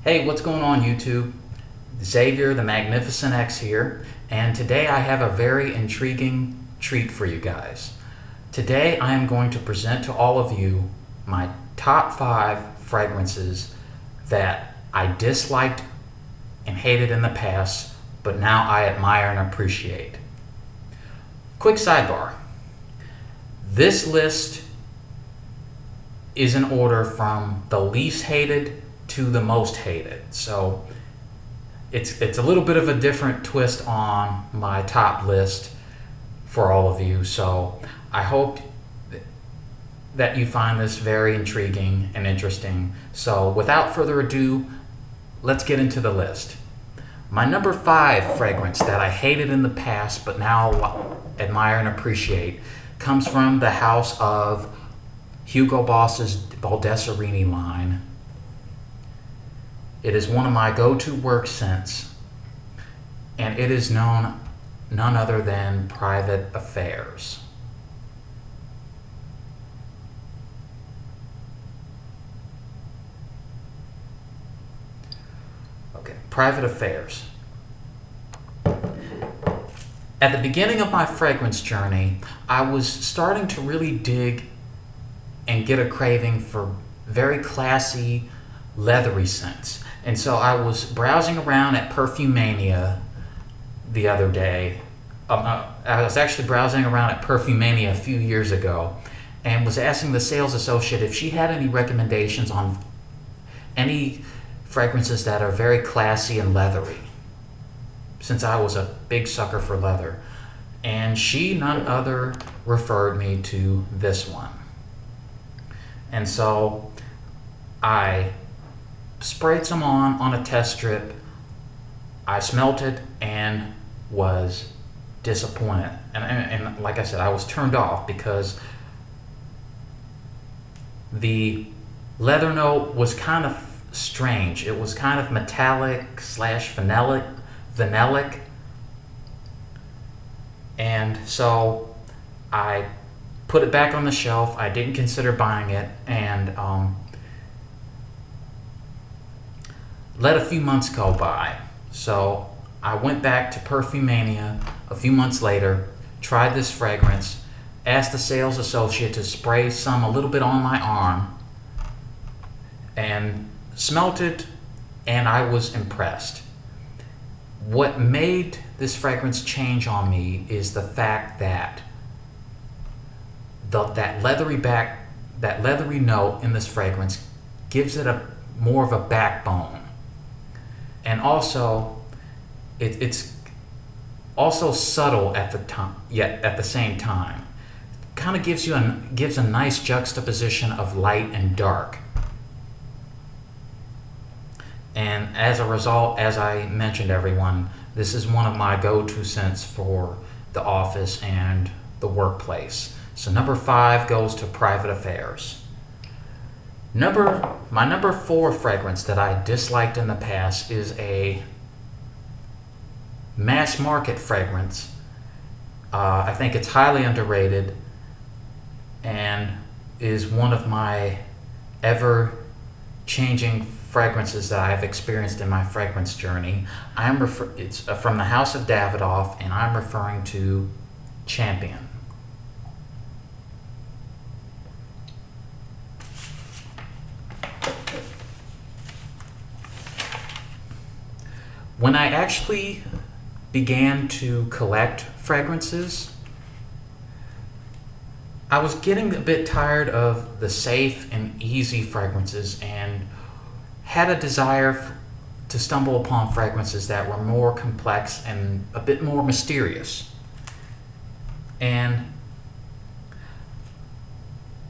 Hey, what's going on YouTube? Xavier the Magnificent X here, and today I have a very intriguing treat for you guys. Today I am going to present to all of you my top 5 fragrances that I disliked and hated in the past, but now I admire and appreciate. Quick sidebar. This list is in order from the least hated to the most hated. So it's a little bit of a different twist on my top list for all of you. So I hope that you find this very intriguing and interesting. So without further ado, let's get into the list. My number 5 fragrance that I hated in the past but now admire and appreciate comes from the house of Hugo Boss's Baldessarini line. It is one of my go-to work scents, and it is none other than Private Affairs. Okay, Private Affairs. At the beginning of my fragrance journey, I was starting to really dig and get a craving for very classy, leathery scents. And so I was browsing around at Perfumania the other day. I was actually browsing around at Perfumania a few years ago and was asking the sales associate if she had any recommendations on any fragrances that are very classy and leathery, since I was a big sucker for leather. And she, none other, referred me to this one. And so I sprayed some on a test strip. I smelt it and was disappointed. And like I said, I was turned off because the leather note was kind of strange. It was kind of metallic / vanillic. And so I put it back on the shelf. I didn't consider buying it, and let a few months go by. So I went back to Perfumania a few months later, tried this fragrance, asked the sales associate to spray some a little bit on my arm, and smelt it, and I was impressed. What made this fragrance change on me is the fact that that leathery note in this fragrance gives it a more of a backbone. And also, it's also subtle at the time, yet at the same time. Kind of gives a nice juxtaposition of light and dark. And as a result, as I mentioned everyone, this is one of my go-to scents for the office and the workplace. So number 5 goes to Private Affairs. My number 4 fragrance that I disliked in the past is a mass market fragrance. I think it's highly underrated and is one of my ever-changing fragrances that I've experienced in my fragrance journey. It's from the House of Davidoff, and I'm referring to Champion. When I actually began to collect fragrances, I was getting a bit tired of the safe and easy fragrances and had a desire to stumble upon fragrances that were more complex and a bit more mysterious. And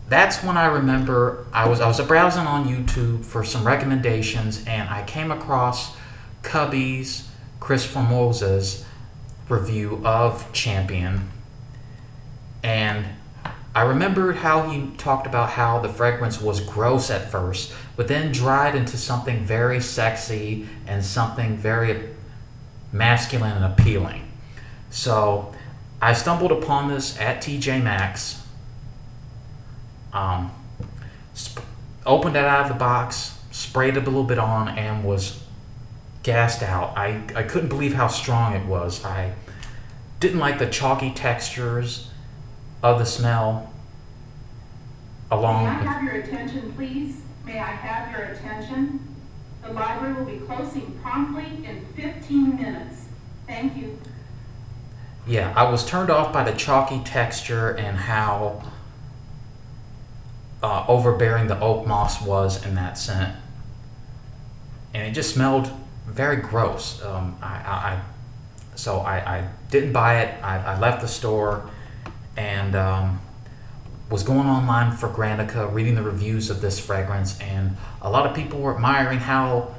that's when I remember I was browsing on YouTube for some recommendations, and I came across Cubby's Chris Formosa's review of Champion, and I remembered how he talked about how the fragrance was gross at first, but then dried into something very sexy and something very masculine and appealing. So I stumbled upon this at TJ Maxx, opened it out of the box, sprayed it a little bit on and was gassed out. I couldn't believe how strong it was. I didn't like the chalky textures of the smell. May I have your attention, please? May I have your attention? The library will be closing promptly in 15 minutes. Thank you. Yeah, I was turned off by the chalky texture and how overbearing the oak moss was in that scent. And it just smelled very gross. So I didn't buy it. I left the store and was going online for Granitica, reading the reviews of this fragrance, and a lot of people were admiring how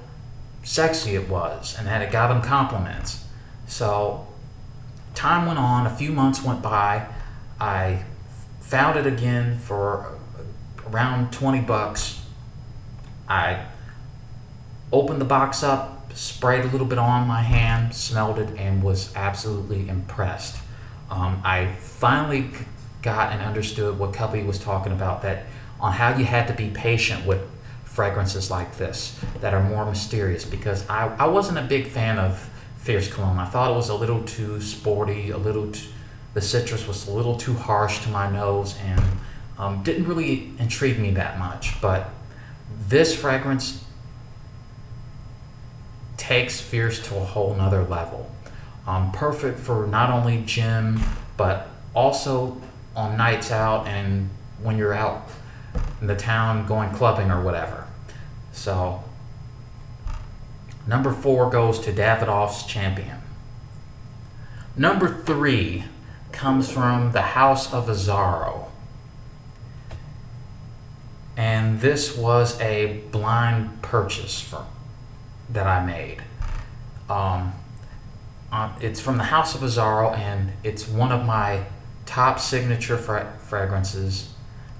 sexy it was and that it got them compliments. So time went on, a few months went by. I found it again for around 20 bucks. I opened the box up, sprayed a little bit on my hand, smelled it, and was absolutely impressed. I finally got and understood what Cubby was talking about, that on how you had to be patient with fragrances like this that are more mysterious, because I wasn't a big fan of Fierce Cologne. I thought it was a little too sporty, the citrus was a little too harsh to my nose, and didn't really intrigue me that much. But this fragrance takes Fierce to a whole nother level. Perfect for not only gym, but also on nights out and when you're out in the town going clubbing or whatever. So number 4 goes to Davidoff's Champion. Number 3 comes from the House of Azzaro. And this was a blind purchase that I made. It's from the House of Azzaro, and it's one of my top signature fragrances.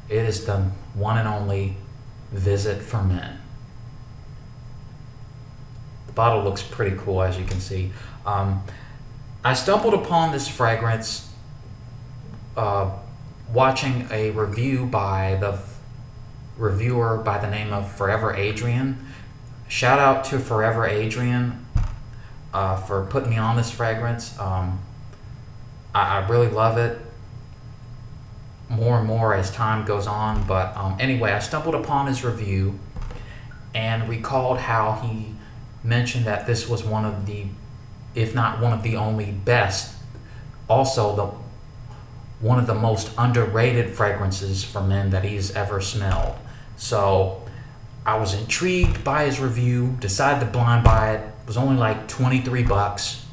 It is the one and only Visit for Men. The bottle looks pretty cool, as you can see. I stumbled upon this fragrance watching a review by the reviewer by the name of Forever Adrian. Shout out to Forever Adrian for putting me on this fragrance. I really love it more and more as time goes on. But anyway, I stumbled upon his review and recalled how he mentioned that this was one of the, if not one of the only best, also one of the most underrated fragrances for men that he's ever smelled. So I was intrigued by his review, decided to blind buy it. It was only like 23 bucks.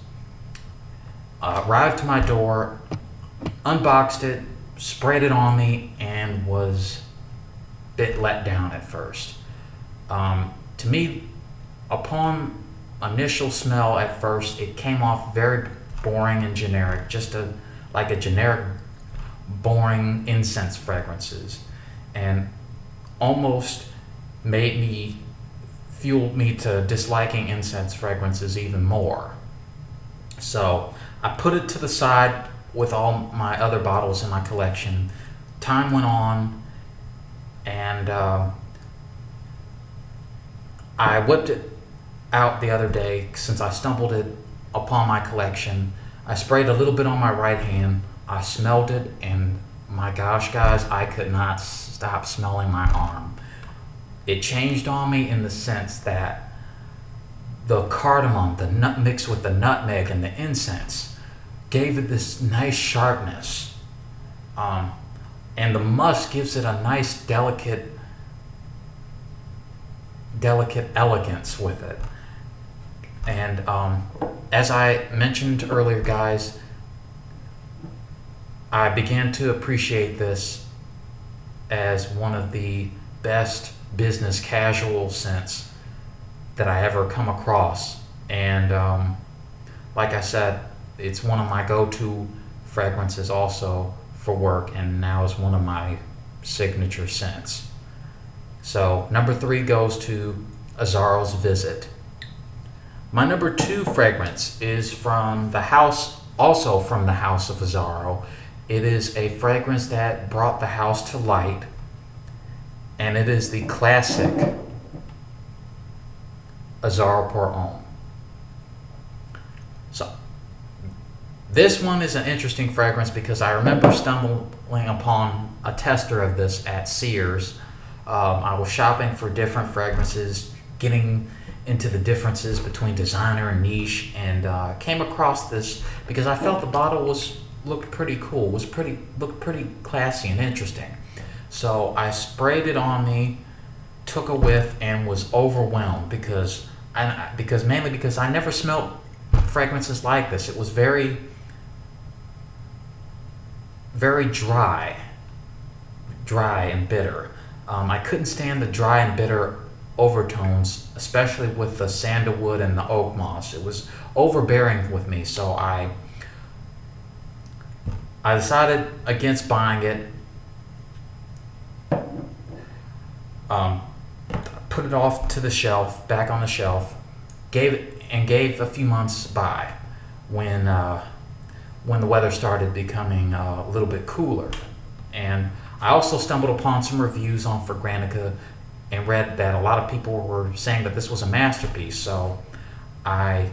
Arrived to my door, unboxed it, sprayed it on me, and was a bit let down at first. To me, upon initial smell at first, it came off very boring and generic, just like a generic boring incense fragrances, and almost fueled me to disliking incense fragrances even more. So I put it to the side with all my other bottles in my collection. Time went on, and I whipped it out the other day since I stumbled it upon my collection. I sprayed a little bit on my right hand. I smelled it, and my gosh, guys, I could not stop smelling my arm. It changed on me in the sense that the cardamom, the nut mixed with the nutmeg and the incense, gave it this nice sharpness. And the musk gives it a nice delicate elegance with it. And as I mentioned earlier, guys, I began to appreciate this as one of the best business casual scents that I ever come across. And like I said, it's one of my go-to fragrances also for work, and now is one of my signature scents. So number 3 goes to Azzaro's Visit. My number 2 fragrance is from the house, also from the House of Azzaro. It is a fragrance that brought the house to light, and it is the classic Azar pour Homme. So this one is an interesting fragrance because I remember stumbling upon a tester of this at Sears. I was shopping for different fragrances, getting into the differences between designer and niche, and came across this because I felt the bottle looked pretty cool, looked pretty classy and interesting. So I sprayed it on me, took a whiff, and was overwhelmed because mainly because I never smelled fragrances like this. It was very, very dry and bitter. I couldn't stand the dry and bitter overtones, especially with the sandalwood and the oak moss. It was overbearing with me, so I decided against buying it. Put it off to the shelf, back on the shelf. Gave a few months by when the weather started becoming a little bit cooler. And I also stumbled upon some reviews on Fragments and read that a lot of people were saying that this was a masterpiece. So I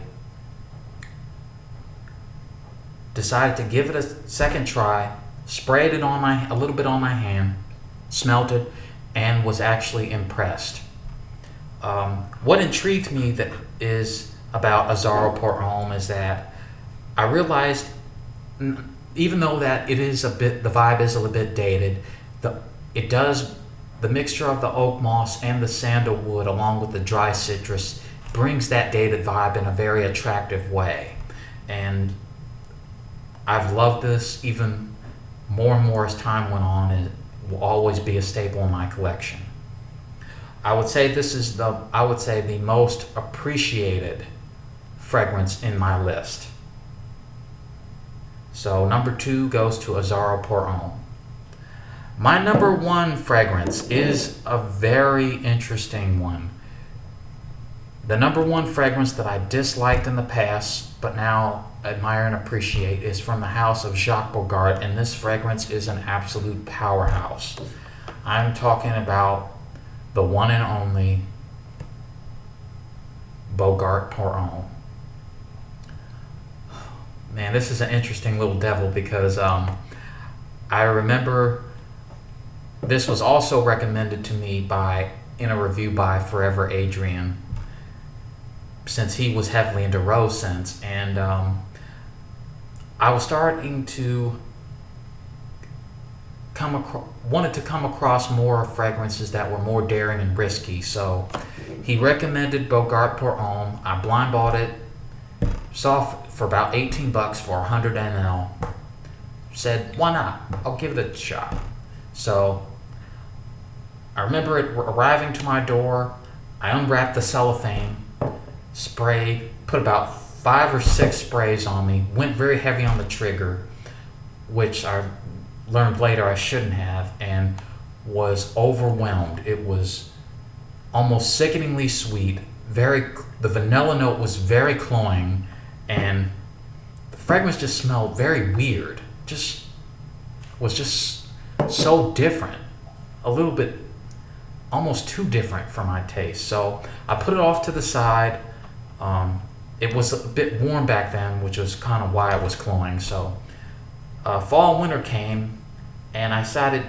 decided to give it a second try, sprayed it a little bit on my hand, smelt it, and was actually impressed. What intrigued me about Azar pour Homme is that I realized, even though that the vibe is a little bit dated, the mixture of the oak moss and the sandalwood along with the dry citrus brings that dated vibe in a very attractive way. And I've loved this even more and more as time went on, and it will always be a staple in my collection. I would say this is the most appreciated fragrance in my list. So number 2 goes to Azar pour Homme. My number 1 fragrance is a very interesting one. The number 1 fragrance that I disliked in the past, but now admire and appreciate, is from the house of Jacques Bogart, and this fragrance is an absolute powerhouse. I'm talking about the one and only Bogart pour Homme. Man, this is an interesting little devil because I remember this was also recommended to me in a review by Forever Adrian, since he was heavily into rose scents, and I was starting to wanted to come across more fragrances that were more daring and risky. So he recommended Bogart pour Homme. I blind bought it, saw for about $18 for 100 ml. Said, why not? I'll give it a shot. So I remember it arriving to my door. I unwrapped the cellophane, sprayed, put about 5 or 6 sprays on me, went very heavy on the trigger, which I learned later I shouldn't have, and was overwhelmed. It was almost sickeningly sweet. The vanilla note was very cloying, and the fragrance just smelled very weird. Was just so different, a little bit, almost too different for my taste. So I put it off to the side. It was a bit warm back then, which was kind of why it was cloying. So fall and winter came, and I decided,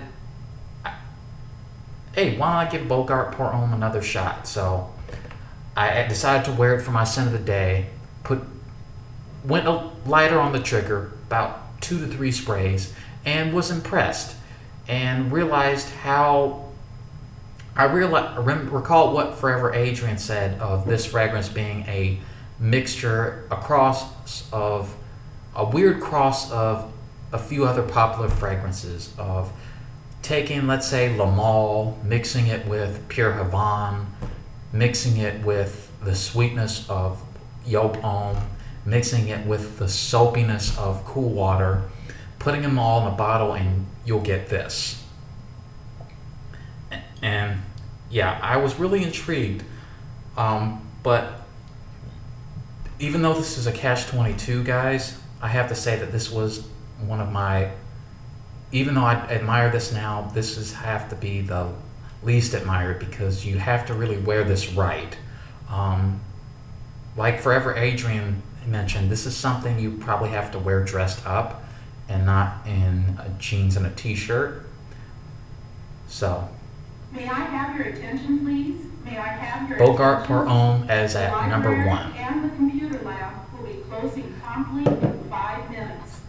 hey, why don't I give Bogart pour Homme another shot? So I decided to wear it for my scent of the day. Went lighter on the trigger, about 2 to 3 sprays, and was impressed, and realized how recall what Forever Adrian said of this fragrance being a mixture, a weird cross of a few other popular fragrances, of taking, let's say, La Male, mixing it with Pure Havane, mixing it with the sweetness of Yop Homme, mixing it with the soapiness of Cool Water, putting them all in a bottle, and you'll get this. And yeah, I was really intrigued, but even though this is a catch-22, guys, I have to say that this was one of my, even though I admire this now, have to be the least admired, because you have to really wear this right. Like Forever Adrian mentioned, this is something you probably have to wear dressed up and not in jeans and a t-shirt. So, may I have your attention, please? May I have your Bogart attention? per Homme as The at number library 1. and the computer lab will be closing promptly in 5 minutes.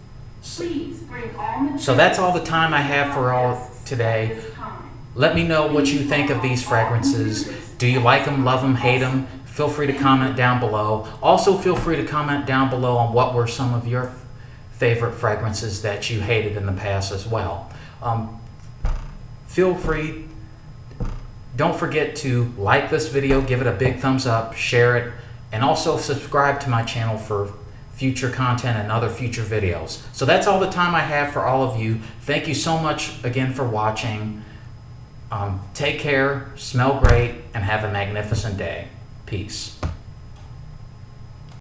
Please bring all materials. So that's all the time I have for all at today. this time. Let me know what you think of these fragrances. Do you like them, love them, hate them? Feel free to comment down below. Also, feel free to comment down below on what were some of your favorite fragrances that you hated in the past as well. Feel free. Don't forget to like this video, give it a big thumbs up, share it, and also subscribe to my channel for future content and other future videos. So that's all the time I have for all of you. Thank you so much again for watching. Take care, smell great, and have a magnificent day. Peace.